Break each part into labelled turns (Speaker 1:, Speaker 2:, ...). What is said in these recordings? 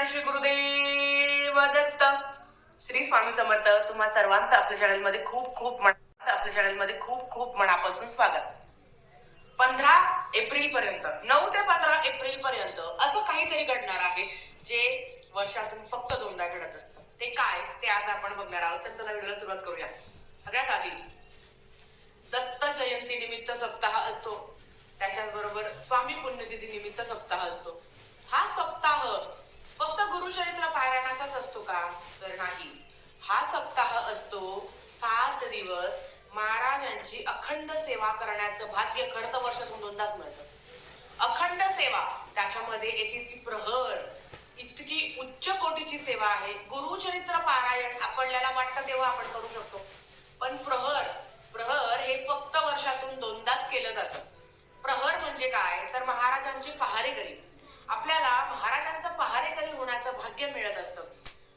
Speaker 1: नारायण श्री गुरुदेव दत्त. श्री स्वामी समर्थ. तुम्हा सर्वांचं आपल्या चॅनलमध्ये खूप खूप मनापासून स्वागत. 15 एप्रिल पर्यंत 9 ते 15 एप्रिल पर्यंत असं काहीतरी घडणार आहे जे वर्षातून फक्त दोनदा घडत असतं. ते काय ते आज आपण बघणार आहोत. तर चला व्हिडिओला सुरुवात करूया. सगळ्यात आधी दत्त जयंती निमित्त सप्ताह असतो, त्याच्याच बरोबर स्वामी पुण्यतिथी निमित्त सप्ताह असतो. हा सप्ताह फक्त गुरुचरित्र पारायणाचाच असतो का? तर नाही. हा सप्ताह असतो 7 दिवस महाराजांची अखंड सेवा करण्याचं भाग्य खरं तर वर्षातून दोनदाच मिळतं. अखंड सेवा, त्याच्यामध्ये एक प्रहर, इतकी उच्च कोटीची सेवा आहे. गुरुचरित्र पारायण आपल्याला वाटतं तेव्हा आपण करू शकतो, पण प्रहर हे फक्त वर्षातून दोनदाच केलं जातं. प्रहर म्हणजे काय? तर महाराजांचे पहारेकरी. आपल्याला महाराजांचं पहारेकरी होण्याचं भाग्य मिळत असतं.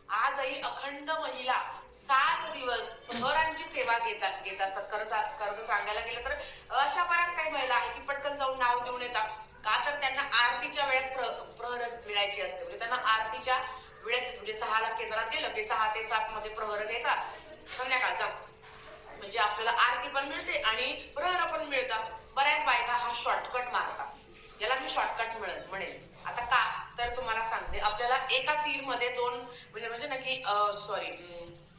Speaker 1: आजही अखंड महिला 7 दिवस प्रहरांची सेवा घेत असतात. खरं सांगायला गेलं तर अशा बऱ्याच काही महिला आहेत की पटकन जाऊन नाव देऊन येतात का, तर त्यांना आरतीच्या वेळेत प्रहर मिळायची असते. म्हणजे त्यांना आरतीच्या वेळेत, म्हणजे 6ला केंद्रात गेलं की 6 ते 7 मध्ये प्रहर घेतात संध्याकाळचा, म्हणजे आपल्याला आरती पण मिळते आणि प्रहर पण मिळतात. बऱ्याच बायका हा शॉर्टकट मारतात. याला मी शॉर्टकट म्हणेल. आता का, तर तुम्हाला सांगते. आपल्याला एका तीर मध्ये दोन म्हणजे नक्की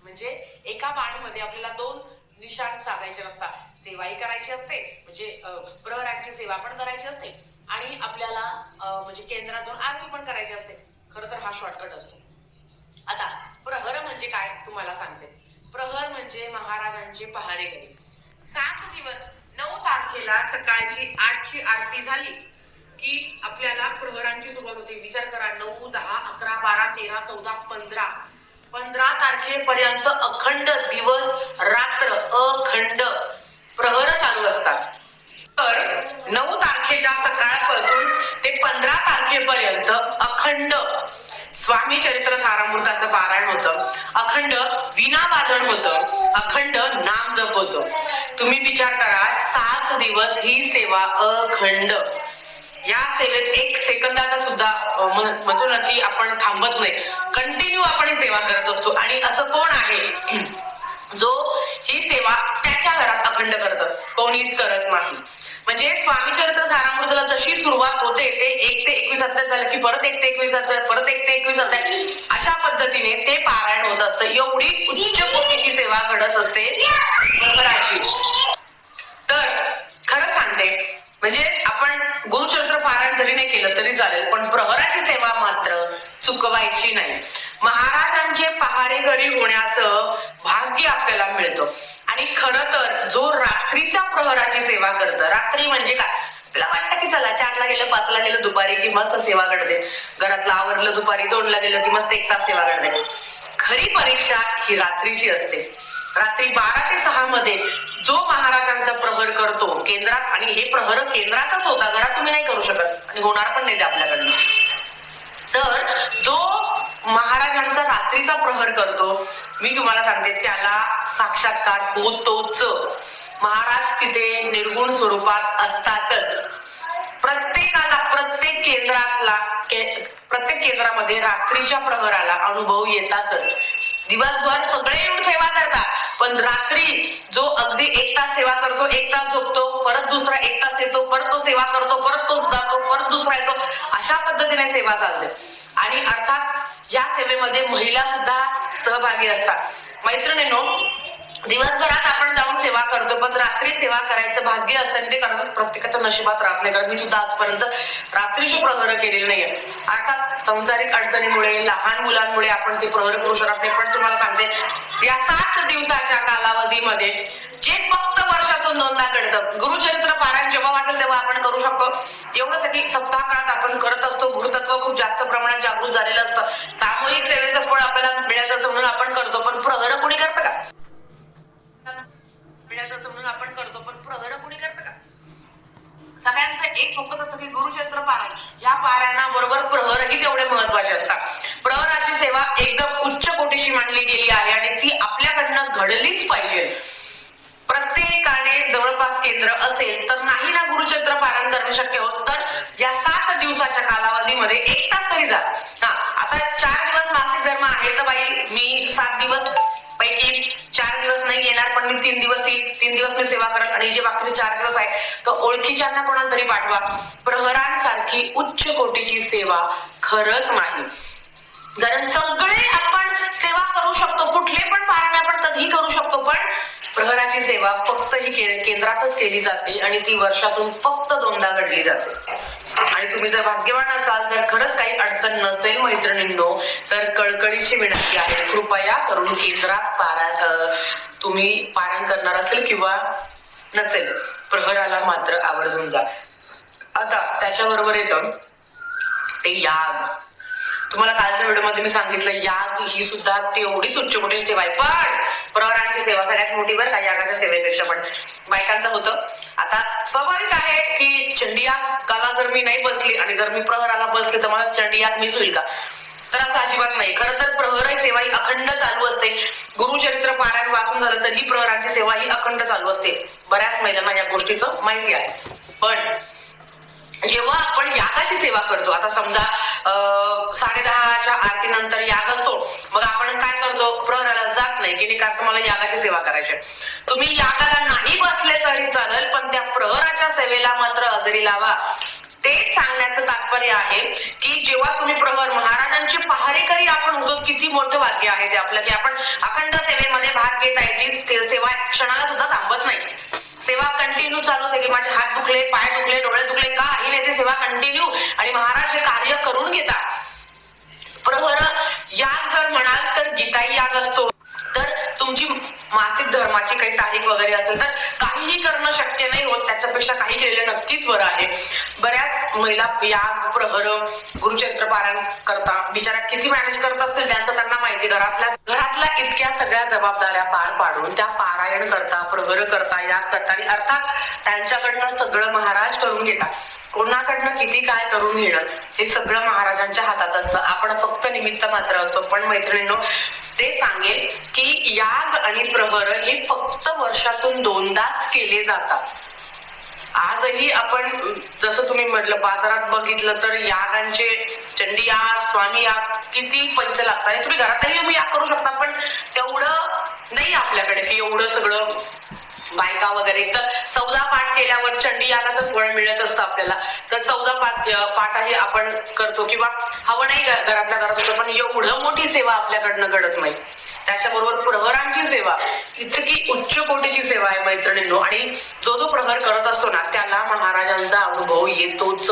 Speaker 1: म्हणजे एका बाण मध्ये आपल्याला 2 निशाण साधायचे असतात. सेवाही करायची असते, म्हणजे प्रहरांची सेवा पण करायची असते, आणि आपल्याला म्हणजे केंद्रात जाऊन आरती पण करायची असते. खरं तर हा शॉर्टकट असतो. आता प्रहर म्हणजे काय तुम्हाला सांगते. प्रहर म्हणजे महाराजांचे पहारेकरी. 7 दिवस 9 तारखेला सकाळची 8ची आरती झाली की आपल्याला प्रहरांची सुरुवात होते. विचार करा, 9, 10, 11, 12, 13, 14, 15 तारखेपर्यंत अखंड दिवस रात्र अखंड प्रहर चालू असतात. तर 9 तारखेच्या सकाळपासून ते 15 तारखेपर्यंत अखंड स्वामी चरित्र सारामृताचं पारायण होतं, अखंड वीणावादन होतं, अखंड नाम जप होतं. तुम्ही विचार करा, 7 दिवस ही सेवा अखंड. या सेवेत 1 सेकंदाचा सुद्धा म्हणतो ना की आपण थांबत नाही, कंटिन्यू आपण ही सेवा करत असतो. आणि असं कोण आहे जो ही सेवा त्याच्या घरात अखंड करतं? कोणीच करत नाही. म्हणजे स्वामी चरित्र सारामृताला जशी सुरुवात होते ते 1 ते 21 अध्याय झालं की परत 1 ते 21 अध्याय, परत 1 ते 21 अध्याय, अशा पद्धतीने ते पारायण होत असतं. एवढी उच्च कोटीची सेवा घडत असते प्रहराची. तर खरं सांगते, म्हणजे आपण गुरुचरित्र पारायण जरी नाही केलं तरी चालेल, पण प्रहराची सेवा मात्र चुकवायची नाही. महाराजांचे पहारेकरी होण्याचं भाग्य आपल्याला मिळतं. आणि खरं तर जो रात्रीच्या प्रहराची सेवा करतं, रात्री म्हणजे काय, आपल्याला वाटतं की चला 4ला गेलं, 5ला गेलं दुपारी की मस्त सेवा घडते, घरातलं आवरलं दुपारी 2ला गेलं की मस्त 1 तास सेवा घडते. खरी परीक्षा ही रात्रीची असते. रात्री 12 ते 6 मध्ये जो महाराजांचा प्रहर करतो केंद्रात, आणि हे प्रहर केंद्रातच होता, घरात तुम्ही नाही करू शकत आणि होणार पण नाही ते आपल्याकडनं. तर जो महाराजांचा रात्रीचा प्रहर करतो, मी तुम्हाला सांगते, त्याला साक्षात्कार होतोच. महाराज तिथे निर्गुण स्वरूपात असतातच. प्रत्येकाला प्रत्येक केंद्रामध्ये रात्रीच्या प्रहराला अनुभव येतातच. दिवसभर सगळे येऊन सेवा करतात, पण रात्री जो अगदी 1 तास सेवा करतो, 1 तास झोपतो, परत दुसरा 1 तास येतो, परत तो सेवा करतो, परत तो जातो, परत दुसरा येतो, अशा पद्धतीने सेवा चालते. आणि अर्थात या सेवेमध्ये महिला सुद्धा सहभागी असतात. मैत्रिणींनो, दिवसभरात आपण जाऊन सेवा करतो, पण रात्री सेवा करायचं भाग्य असतं ते करतात प्रत्येकाच्या नशिबात राहत नाही. कारण मी सुद्धा आजपर्यंत रात्रीचे प्रहर केलेले नाहीये. अर्थात संसारिक अडचणीमुळे, लहान मुलांमुळे आपण ते प्रहर करू शकत नाही. पण तुम्हाला सांगते, या 7 दिवसाच्या कालावधीमध्ये जे फक्त वर्षातून दोनदा घडतं, गुरुचरित्र पारायण जेव्हा वाटेल तेव्हा आपण करू शकतो. एवढंच की सप्ताह काळात आपण करत असतो. गुरुतत्व खूप जास्त प्रमाणात जागृत झालेलं असतं. सामूहिक सेवेचं फळ आपल्याला मिळत असं म्हणून आपण करतो, पण प्रहर कोणी करतं का? म्हणून आपण करतो, पण प्रहर कोणी करतं का? सगळ्यांचं एक फोकस असतं की गुरुचरित्र पारायण, या पारायणाबरोबर प्रहरही तेवढे महत्वाचे असतात. प्रहराची सेवा एकदम उच्च कोटीची मानली गेली आहे आणि ती आपल्याकडनं घडलीच पाहिजे. प्रत्येकाने जवळपास केंद्र असेल तर नाही ना गुरुचरित्र पारायण करणे शक्य होत, तर या 7 दिवसाच्या कालावधीमध्ये 1 तास तरी जा. आता आहे तर बाई मी 7 दिवस पैकी 4 दिवस नाही येणार, पण मी 3 दिवस येईल, 3 दिवस मी सेवा करेल, आणि जे बाकीचे 4 दिवस आहे तर ओळखीच्यांना कोणाला तरी पाठवा. प्रहरांसारखी उच्च कोटीची सेवा खरंच नाही. कारण सगळे आपण सेवा करू शकतो, कुठले पण पारायण आपण कधीही करू शकतो, पण प्रहराची सेवा फक्त ही केंद्रातच केली जाते आणि ती वर्षातून फक्त 2दा घडली जाते. आणि तुम्ही जर भाग्यवान असाल, जर खरंच काही अडचण नसेल मैत्रिणींनो, तर कळकळीची विनंती आहे, कृपया करून केंद्रात तुम्ही पारायण करणार असेल किंवा नसेल, प्रहराला मात्र आवर्जून जा. आता त्याच्याबरोबर येतं ते याग. तुम्हाला कालच्या व्हिडिओमध्ये मी सांगितलं, याग ही सुद्धा तेवढीच उच्च कोटीची सेवा आहे, पण प्रहरांची सेवा सगळ्यात मोठी बरं का यागाच्या सेवेपेक्षा. पण बायकांचं होतं, आता स्वाभाविक आहे की चंडियागाला जर मी नाही बसली आणि जर मी प्रहराला बसले तर मला चंडियाग मिस होईल का? तर असं अजिबात नाही. खरं तर प्रहर सेवा ही अखंड चालू असते. गुरुचरित्र पारायण वाचून झालं तरी प्रहरांची सेवा ही अखंड चालू असते. बऱ्याच महिलांना या गोष्टीचं माहिती आहे. पण जेव्हा आपण यागाची सेवा करतो, आता समजा 10:30च्या आरतीनंतर याग असतो, मग आपण काय करतो, प्रहराला जात नाही की कारण मला यागाची सेवा करायची. तुम्ही यागाला नाही बसले तरी चालेल, पण त्या प्रहराच्या सेवेला मात्र हजेरी लावा. ते सांगण्याचं तात्पर्य आहे की जेव्हा तुम्ही प्रहर महाराजांचे पहारेकरी आपण होतो, किती मोठं भाग्य आहे ते आपलं, की आपण अखंड सेवेमध्ये भाग घेत आहे. जी सेवा क्षणाला सुद्धा थांबत नाही, सेवा कंटिन्यू चालूच आहे. की माझे हात दुखले, पाय दुखले, डोळे दुखले, काही नाही, ते सेवा कंटिन्यू, आणि महाराज हे कार्य करून घेतात. प्रहर याग जर म्हणाल तर गीताई याग असतो, तर तुमची मासिक धर्माची काही तारीख वगैरे असेल तर काहीही करणं शक्य नाही होत, त्याच्यापेक्षा काही केलेलं नक्कीच बरं आहे. बऱ्याच महिला याग, प्रहर, गुरुचरित्र पारायण करता, बिचारा किती मॅनेज करत असतील त्यांचं त्यांना माहिती. घरातल्या इतक्या सगळ्या जबाबदाऱ्या पार पाडून त्या पारायण करता, प्रहर करता, याग करता, आणि अर्थात त्यांच्याकडनं सगळं महाराज करून घेतात. कोणाकडनं किती काय करून घेणं हे सगळं महाराजांच्या हातात असतं, आपण फक्त निमित्त मात्र असतो. पण मैत्रिणींनो, ते सांगेल की याग आणि प्रहर हे फक्त वर्षातून 2दाच केले जातात. आजही आपण जसं तुम्ही म्हटलं बाजारात बघितलं तर यागांचे चंडी याग, स्वामी याग किती पैसे लागतात, आणि तुम्ही घरातही तुम्ही याग करू शकता, पण तेवढं नाही आपल्याकडे की एवढं सगळं बायका वगैरे. तर 14 पाठ केल्यावर चंडी यागाचं फळ मिळत असतं आपल्याला, तर 14 पाठही आपण करतो, किंवा हवं नाही घरातल्या घरात होतं, पण एवढं मोठी सेवा आपल्याकडनं घडत नाही. त्याच्याबरोबर प्रहरांची सेवा इतकी उच्च कोटीची सेवा आहे मैत्रिणींनो, आणि जो जो प्रहर करत असतो ना त्याला महाराजांचा अनुभव येतोच.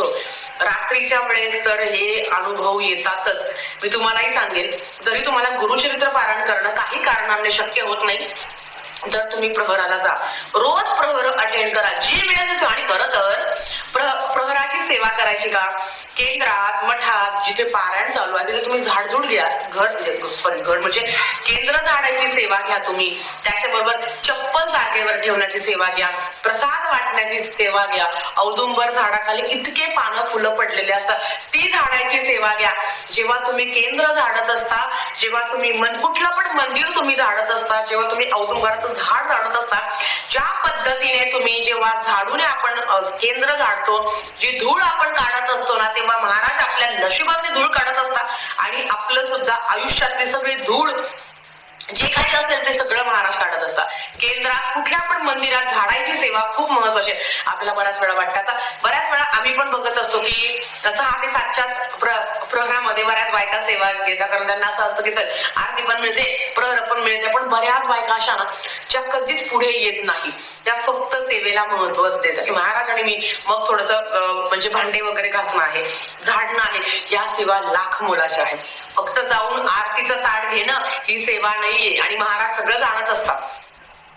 Speaker 1: रात्रीच्या वेळेस तर हे अनुभव येतातच. मी तुम्हालाही सांगेन, जरी तुम्हाला गुरुचरित्र पारायण करणं काही कारणाने शक्य होत नाही तर तुम्ही प्रहराला जा, रोज प्रहर अटेंड करा, जी मिळेल. आणि खरं तर प्रहराची सेवा करायची का, केंद्रात, मठात जिथे पारायण चालू आहे तिथे तुम्ही झाडझूड घ्या, घर म्हणजे केंद्र झाडायची सेवा घ्या तुम्ही. त्याच्याबरोबर चप्पल जागेवर ठेवण्याची सेवा घ्या, प्रसाद वाटण्याची सेवा घ्या, औदुंबर झाडाखाली इतके पानं फुलं पडलेले असतात ती झाडायची सेवा घ्या. जेव्हा तुम्ही केंद्र झाडत असता, जेव्हा तुम्ही कुठलं पण मंदिर तुम्ही झाडत असता, जेव्हा तुम्ही औदुंबराचं झाड झाडत असता, ज्या पद्धतीने तुम्ही जेव्हा झाडूने आपण केंद्र झाडतो, जी धूळ आपण काढत असतो ना, तेव्हा महाराज आपल्या नशिबातली धूळ काढत असतात, आणि आपलं सुद्धा आयुष्यातली सगळी धूळ जे काही असेल ते सगळं महाराज काढत असतात. केंद्रात कुठल्या पण मंदिरात झाडायची सेवा खूप महत्वाची आहे. आपल्याला बऱ्याच वेळा वाटतं, आता बऱ्याच वेळा आम्ही पण बघत असतो की 6 ते 7च्या प्रहरामध्ये बऱ्याच बायका सेवा घेतात, कारण त्यांना असं असतं की चल आरती पण मिळते, प्रहर पण मिळते. पण बऱ्याच बायका अशा ना ज्या कधीच पुढे येत नाही, त्या फक्त सेवेला महत्व देतात की महाराज आणि मी मग थोडस म्हणजे भांडे वगैरे घासणं आहे, झाडणं आहे, या सेवा लाख मोलाच्या आहेत. फक्त जाऊन आरतीचं ताट घेणं ही सेवा नाहीये, आणि महाराज सगळं जाणत असतात.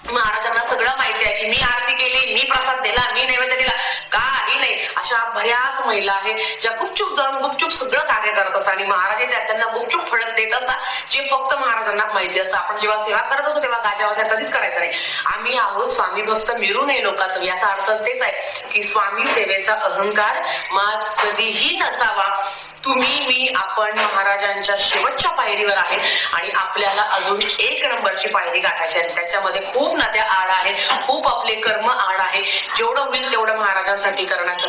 Speaker 1: महाराजांना सगळं माहिती आहे की मी आरती केली, मी प्रसाद दिला, मी नैवेद्य दिला, काही नाही. अशा बऱ्याच महिला आहेत ज्या गुपचूप जाऊन गुपचूप सगळं कार्य करत असतात, आणि महाराज त्यांना गुपचूप फळ देत असतात, जे फक्त महाराजांना माहिती असतं. आपण जेव्हा सेवा करत असतो तेव्हा गाजावाजा कधीच करायचं नाही. आम्ही आहोत स्वामी भक्त, मिरू नये लोकात, याचा अर्थ तेच आहे की स्वामी सेवेचा अहंकार माज कधीही नसावा. तुम्ही, मी, आपण महाराजांच्या शेवटच्या पायरीवर आहे, आणि आपल्याला अजून 1 नंबरची पायरी गाठायची आहे. त्याच्यामध्ये खूप नद्या आड आहेत, खूप आपले कर्म आड आहे. जेवढं होईल तेवढं महाराजांसाठी करण्याचा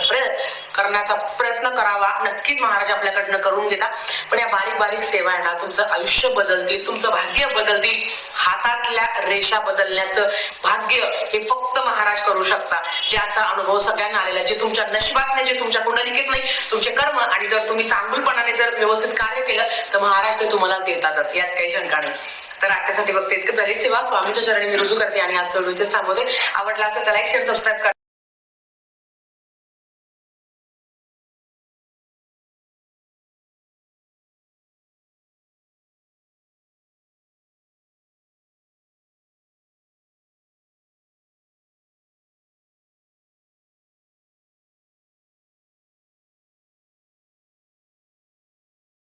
Speaker 1: करण्याचा प्रयत्न करावा. नक्कीच महाराज आपल्याकडनं करून घेता. पण या बारीक बारीक सेवा आहे ना तुमचं आयुष्य बदलतील, तुमचं भाग्य बदलतील. हातातल्या रेषा बदलण्याचं भाग्य हे फक्त महाराज करू शकता. ज्याचा अनुभव सगळ्यांना आलेला, जे तुमच्या नशिबात नाही, जे तुमच्या कुंडलिकेत नाही, तुमचे कर्म, आणि जर तुम्ही चांगुलपणाने जर व्यवस्थित कार्य केलं तर महाराज ते तुम्हाला देतातच, यात काही शंका नाही. तर आजच्यासाठी फक्त इतकं झाली. सेवा स्वामींच्या चरणी मी रुजू करते आणि आज सोडून इथेच थांबवते. आवडला असेल तर लाईक शेअर सबस्क्राईब करा.